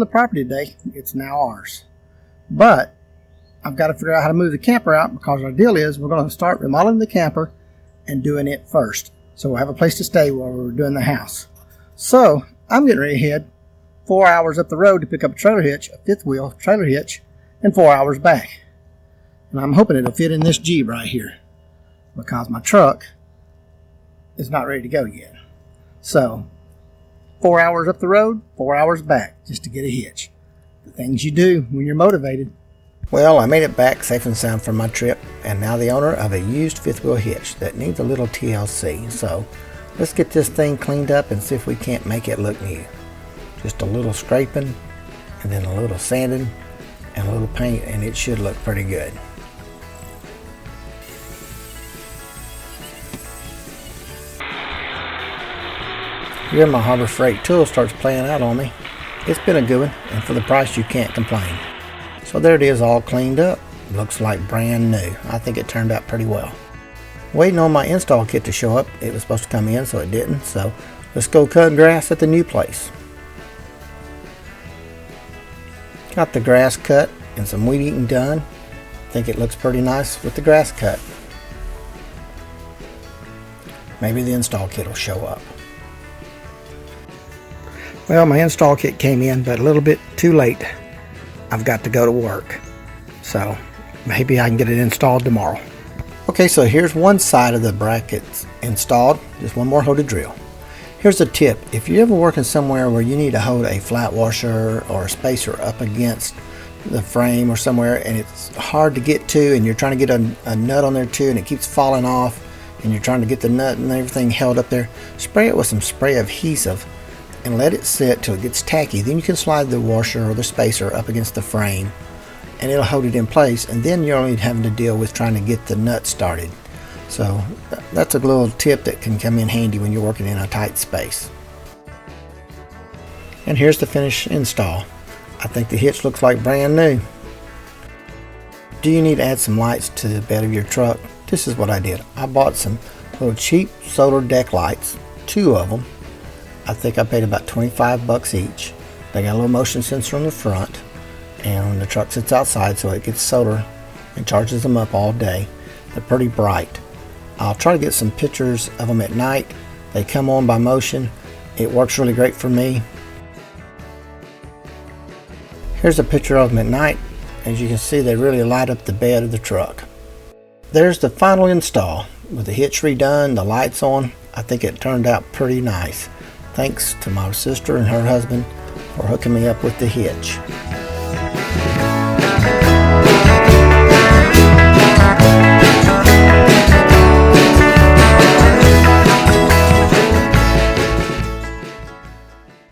the property today. It's now ours. But I've got to figure out how to move the camper out, because our deal is we're going to start remodeling the camper and doing it first. So we'll have a place to stay while we're doing the house. So I'm getting ready to head 4 hours up the road to pick up a trailer hitch, a fifth wheel trailer hitch, and 4 hours back. And I'm hoping it'll fit in this Jeep right here, because my truck is not ready to go yet. So 4 hours up the road, 4 hours back, just to get a hitch. The things you do when you're motivated. Well, I made it back safe and sound from my trip, and now the owner of a used fifth wheel hitch that needs a little TLC. So let's get this thing cleaned up and see if we can't make it look new. Just a little scraping, and then a little sanding, and a little paint, and it should look pretty good. Here my Harbor Freight tool starts playing out on me. It's been a good one, and for the price you can't complain. So there it is, all cleaned up. Looks like brand new. I think it turned out pretty well. Waiting on my install kit to show up. It was supposed to come in, so it didn't. So let's go cut grass at the new place. Got the grass cut and some weed eating done. I think it looks pretty nice with the grass cut. Maybe the install kit will show up. Well, my install kit came in, but a little bit too late. I've got to go to work. So maybe I can get it installed tomorrow. Okay, so here's one side of the brackets installed. Just one more hole to drill. Here's a tip. If you're ever working somewhere where you need to hold a flat washer or a spacer up against the frame or somewhere, and it's hard to get to, and you're trying to get a nut on there too, and it keeps falling off, and you're trying to get the nut and everything held up there, spray it with some spray adhesive and let it sit till it gets tacky. Then you can slide the washer or the spacer up against the frame, and it'll hold it in place, and then you're only having to deal with trying to get the nut started. So that's a little tip that can come in handy when you're working in a tight space. And here's the finished install. I think the hitch looks like brand new. Do you need to add some lights to the bed of your truck? This is what I did. I bought some little cheap solar deck lights, 2 of them. I think I paid about 25 bucks each. They got a little motion sensor on the front, and when the truck sits outside, so it gets solar and charges them up all day. They're pretty bright. I'll try to get some pictures of them at night. They come on by motion. It works really great for me. Here's a picture of them at night. As you can see, they really light up the bed of the truck. There's the final install with the hitch redone, the lights on. I think it turned out pretty nice. Thanks to my sister and her husband for hooking me up with the hitch.